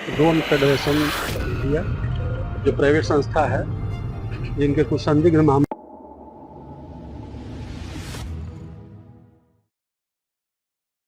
Drone federation India जो private संस्था है, जिनके कुछ संदिग्ध मामले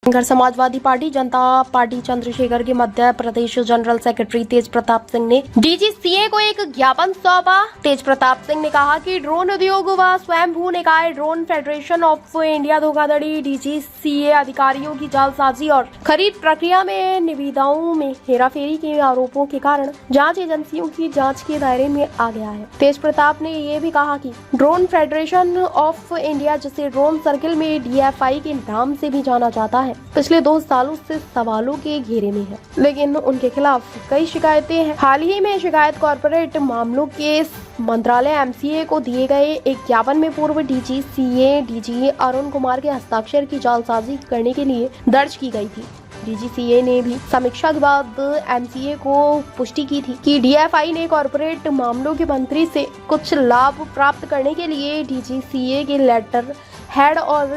घर समाजवादी पार्टी जनता पार्टी चंद्रशेखर के मध्य प्रदेश जनरल सेक्रेटरी तेज प्रताप सिंह ने डीजीसीए को एक ज्ञापन सौंपा। तेज प्रताप सिंह ने कहा कि ड्रोन उद्योग व स्वयंभू निकाय ड्रोन फेडरेशन ऑफ इंडिया धोखाधड़ी, डीजीसीए अधिकारियों की जालसाजी और खरीद प्रक्रिया में निविदाओं में हेराफेरी के आरोपों के कारण जांच एजेंसियों की जांच के दायरे में आ गया है। तेज प्रताप ने ये भी कहा कि ड्रोन फेडरेशन ऑफ इंडिया, जिसे ड्रोन सर्किल में DFI के नाम से भी जाना जाता है, पिछले 2 सालों से सवालों के घेरे में है, लेकिन उनके खिलाफ कई शिकायतें हैं। हाल ही में शिकायत कॉर्पोरेट मामलों के मंत्रालय MCA को दिए गए एक ज्ञापन में पूर्व DGCA DG अरुण कुमार के हस्ताक्षर की जालसाजी करने के लिए दर्ज की गई थी। DGCA ने भी समीक्षा के बाद MCA को पुष्टि की थी कि DFI ने कॉर्पोरेट मामलों के मंत्री से कुछ लाभ प्राप्त करने के लिए DGCA के लेटर हेड और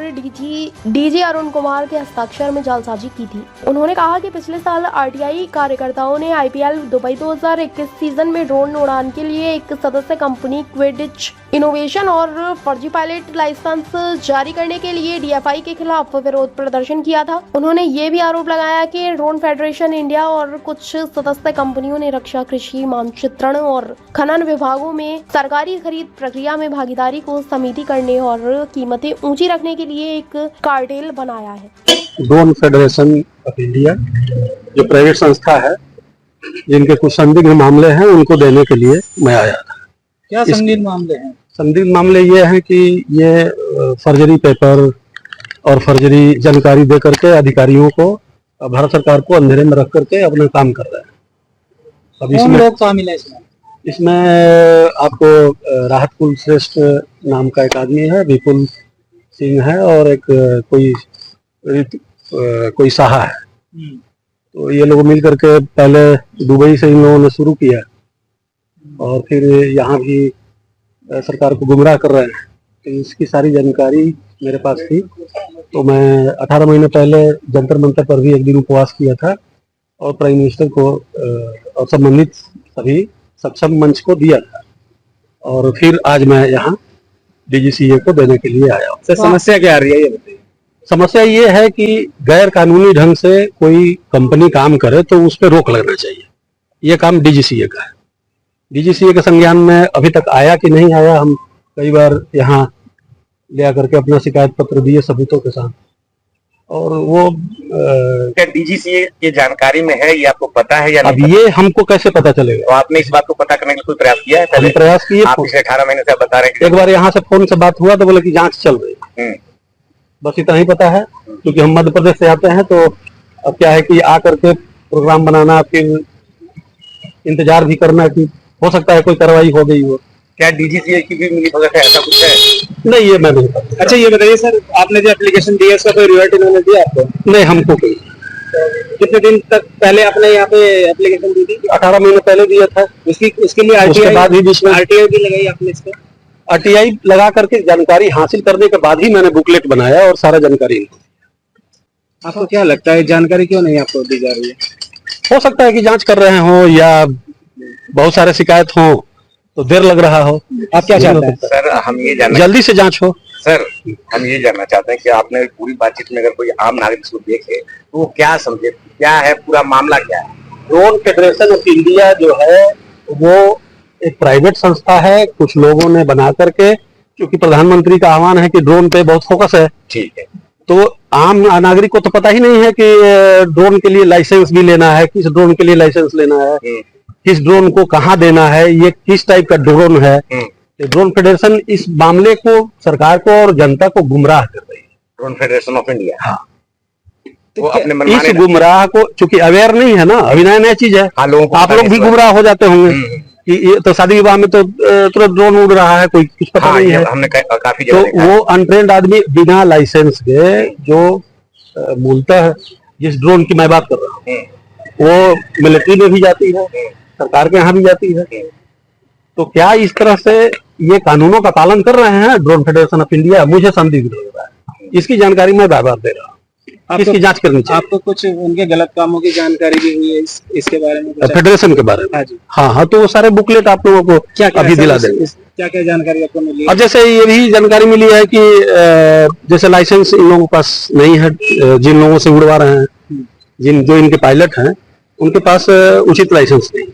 DG अरुण कुमार के हस्ताक्षर में जालसाजी की थी। उन्होंने कहा कि पिछले साल RTI कार्यकर्ताओं ने IPL दुबई 2021 सीजन में ड्रोन उड़ान के लिए एक सदस्य कंपनी क्विडिच इनोवेशन और फर्जी पायलट लाइसेंस जारी करने के लिए DFI के खिलाफ विरोध प्रदर्शन किया था। उन्होंने ये भी आरोप लगाया कि ड्रोन फेडरेशन इंडिया और कुछ सदस्य कंपनियों ने रक्षा, कृषि, मानचित्रण और खनन विभागों में सरकारी खरीद प्रक्रिया में भागीदारी को सीमित करने और कीमतें ऊंची रखने के लिए एक कार्टेल बनाया है। ड्रोन फेडरेशन ऑफ इंडिया जो प्राइवेट संस्था है, जिनके कुछ संदिग्ध मामले हैं, उनको देने के लिए मैं आया था। क्या संदिग्ध मामले हैं? संदिग्ध मामले ये हैं कि ये फर्जरी पेपर और फर्जरी जानकारी दे करके अधिकारियों को, भारत सरकार को अंधेरे में रख करके अपना काम कर रहे हैं। अब कौन लोग शामिल है इसमें आपको राहत कुल श्रेष्ठ नाम का एक आदमी है, विपुल सिंह है, और एक कोई साहा है। तो ये लोग मिल करके पहले दुबई से इन लोगों ने शुरू किया और फिर यहाँ भी सरकार को गुमराह कर रहे हैं। तो इसकी सारी जानकारी मेरे पास थी, तो मैं 18 महीने पहले जंतर मंतर पर भी एक दिन उपवास किया था और प्राइम मिनिस्टर को और संबंधित सभी सक्षम मंच को दिया था, और फिर आज मैं यहाँ DGCA को देने के लिए आया हूँ। सर, समस्या क्या आ रही है ये बताइए। समस्या ये है कि गैर कानूनी ढंग से कोई कंपनी काम करे तो उस पर रोक लगना चाहिए। ये काम DGCA का है। DGCA के संज्ञान में अभी तक आया कि नहीं आया, हम कई बार यहाँ ले आकर के अपना शिकायत पत्र दिए सबूतों के साथ, और वो क्या DGCA की जानकारी में है, ये आपको पता है या नहीं? अब ये हमको कैसे पता चलेगा? तो आपने इस बात को पता करने का कोई प्रयास किया है? पहले प्रयास किए, आप पिछले 18 महीने से बता रहे हैं। एक बार यहाँ से फोन से बात हुआ तो बोले कि जांच चल रही है, बस इतना ही पता है। क्योंकि हम मध्य प्रदेश से आते हैं, तो अब क्या है कि आकर के प्रोग्राम बनाना, फिर इंतजार भी करना कि हो सकता है कोई कार्रवाई हो गई हो। क्या DGCA की भी मिली भगत है, ऐसा कुछ है? नहीं, ये मैं नहीं पता। अच्छा, ये बताइए सर, आपने जो एप्लीकेशन दिया उसका कोई रिजल्ट इन्होंने दिया आपको? नहीं, हमको कोई। कितने दिन तक पहले आपने यहाँ पे एप्लीकेशन दी थी? 18 महीने पहले दिया था। उसके लिए उसके बाद ही RTI भी लगाई आपने इसका? RTI लगा करके जानकारी हासिल करने के बाद ही मैंने बुकलेट बनाया और सारा जानकारी। आपको क्या लगता है जानकारी क्यों नहीं आपको दी जा रही है? हो सकता है कि जांच कर रहे हो या बहुत सारे शिकायत हो तो देर लग रहा हो। आप क्या चाहते हैं? सर, हम ये जानना जल्दी से जांच हो। सर, हम ये जानना चाहते हैं कि आपने पूरी बातचीत में अगर कोई आम नागरिक इसको देखे तो वो क्या समझे, क्या है पूरा मामला, क्या है? ड्रोन फेडरेशन ऑफ इंडिया जो है वो एक प्राइवेट संस्था है, कुछ लोगों ने बना करके, क्योंकि प्रधानमंत्री का आह्वान है कि ड्रोन पे बहुत फोकस है। ठीक है। तो आम नागरिक को तो पता ही नहीं है कि ड्रोन के लिए लाइसेंस भी लेना है, किस ड्रोन के लिए लाइसेंस लेना है, किस ड्रोन को कहाँ देना है, ये किस टाइप का ड्रोन है। ड्रोन फेडरेशन इस मामले को सरकार को और जनता को गुमराह कर रही है। ड्रोन फेडरेशन ऑफ इंडिया, हाँ, तो अपने मन इस गुमराह को, चूंकि अवेयर नहीं है ना, अभी नया चीज है, आप लोग भी गुमराह हो जाते होंगे कि ये तो शादी विवाह में तो तुरंत ड्रोन उड़ रहा है, कोई कुछ पता नहीं है। हमने काफी तो वो अनट्रेंड आदमी बिना लाइसेंस के, जो मूलतः जिस ड्रोन की मैं बात कर रहा हूँ, वो मिलिट्री में भी जाती है, सरकार के यहाँ भी जाती है। तो क्या इस तरह से ये कानूनों का पालन कर रहे हैं ड्रोन फेडरेशन ऑफ इंडिया? मुझे संदिग्ध लग रहा है। इसकी जानकारी मैं बार बार दे रहा हूँ। इसकी जांच करनी चाहिए। आपको कुछ उनके गलत कामों की जानकारी भी हुई है इसके बारे में कुछ? फेडरेशन के बारे में? हाँ जी। हाँ तो वो सारे बुकलेट आप लोगों को क्या अभी दिला देंगे। क्या क्या जानकारी आपको मिली है? अब जैसे ये भी जानकारी मिली है कि जैसे लाइसेंस इन लोगों के पास नहीं है, जिन लोगों से उड़वा रहे हैं, जो इनके पायलट हैं उनके पास उचित लाइसेंस नहीं है,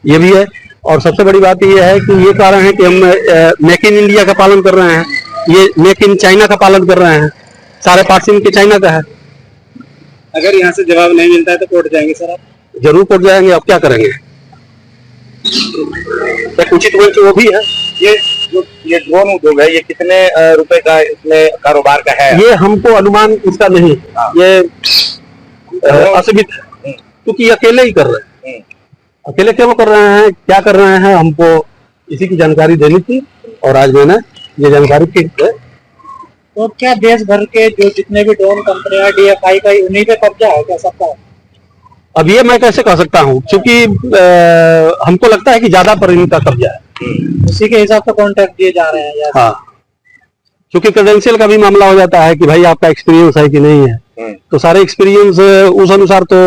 ये भी है। और सबसे बड़ी बात ये है कि ये कह रहे हैं कि हम मेक इन इंडिया का पालन कर रहे हैं, ये मेक इन चाइना का पालन कर रहे हैं, सारे पार्ट्स इनके चाइना का है। अगर यहाँ से जवाब नहीं मिलता है तो कोर्ट जाएंगे सर आप? जरूर कोर्ट जाएंगे, अब क्या करेंगे, तो उचित मंच वो भी है। ये ड्रोन उद्योग है, ये कितने रुपए का इसमें कारोबार का है? ये हमको अनुमान इसका नहीं, ये असीमित है, क्योंकि ये अकेले ही कर रहे हैं। अकेले क्यों कर रहे हैं, क्या कर रहे हैं, हमको इसी की जानकारी देनी थी और आज मैंने ये जानकारी ठीक है। तो क्या देश भर के जो जितने भी ड्रोन कंपनियां DFI का उन्हीं पे कब्जा है क्या सबका? अब ये मैं कैसे कह सकता हूँ, क्योंकि हमको लगता है कि ज्यादा पर इनका कब्जा है, उसी के हिसाब से कॉन्ट्रैक्ट दिए जा रहे हैं यार। हाँ, क्योंकि क्रेडेंशियल का भी मामला हो जाता है कि भाई आपका एक्सपीरियंस है कि नहीं है, तो सारे एक्सपीरियंस उस अनुसार तो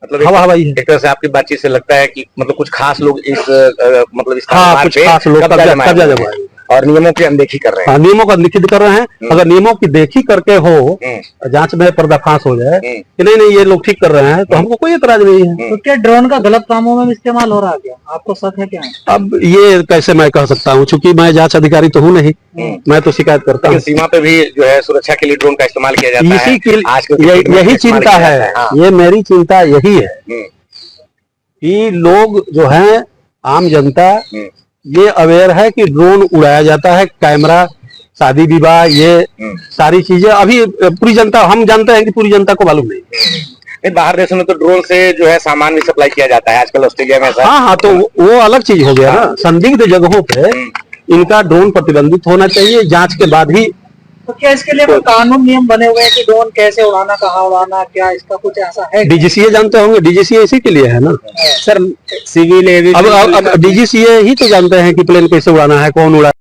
मतलब हवा हवाई है। एक तरह से आपकी बातचीत से लगता है कि मतलब कुछ खास लोग इस मतलब इस हाँ, कारोबार कुछ पे खास लोग कब्जा जमाए और नियमों की अनदेखी कर रहे हैं। हाँ, नियमों का लिखित कर रहे हैं। अगर नियमों की देखी करके हो, जांच में पर्दाफाश हो जाए कि नहीं नहीं ये लोग ठीक कर रहे हैं, तो हमको कोई एतराज नहीं है। तो क्या ड्रोन का गलत कामों में इस्तेमाल हो रहा है क्या, आपको शक है क्या? अब ये कैसे मैं कह सकता हूँ, क्योंकि मैं जांच अधिकारी तो हूँ नहीं, मैं तो शिकायत करता हूँ। सीमा पे भी जो है सुरक्षा के लिए ड्रोन का इस्तेमाल किया जाता है। इसी के आजकल यही चिंता है, ये मेरी चिंता यही है कि लोग जो हैं, आम जनता ये अवेयर है कि ड्रोन उड़ाया जाता है, कैमरा, शादी विवाह, ये सारी चीजें अभी पूरी जनता, हम जानते हैं कि पूरी जनता को मालूम नहीं। बाहर देशों में तो ड्रोन से जो है सामान भी सप्लाई किया जाता है आजकल, ऑस्ट्रेलिया में ऐसा। हाँ, तो वो अलग चीज हो गया ना। संदिग्ध जगहों पे इनका ड्रोन प्रतिबंधित होना चाहिए, जांच के बाद ही। तो क्या इसके लिए कोई कानून नियम बने हुए हैं कि ड्रोन कैसे उड़ाना, कहाँ उड़ाना, क्या इसका कुछ ऐसा है? DGCA जानते होंगे, DGCA इसी के लिए है ना सर, सिविल अब DGCA ही तो जानते हैं कि प्लेन कैसे उड़ाना है, कौन उड़ा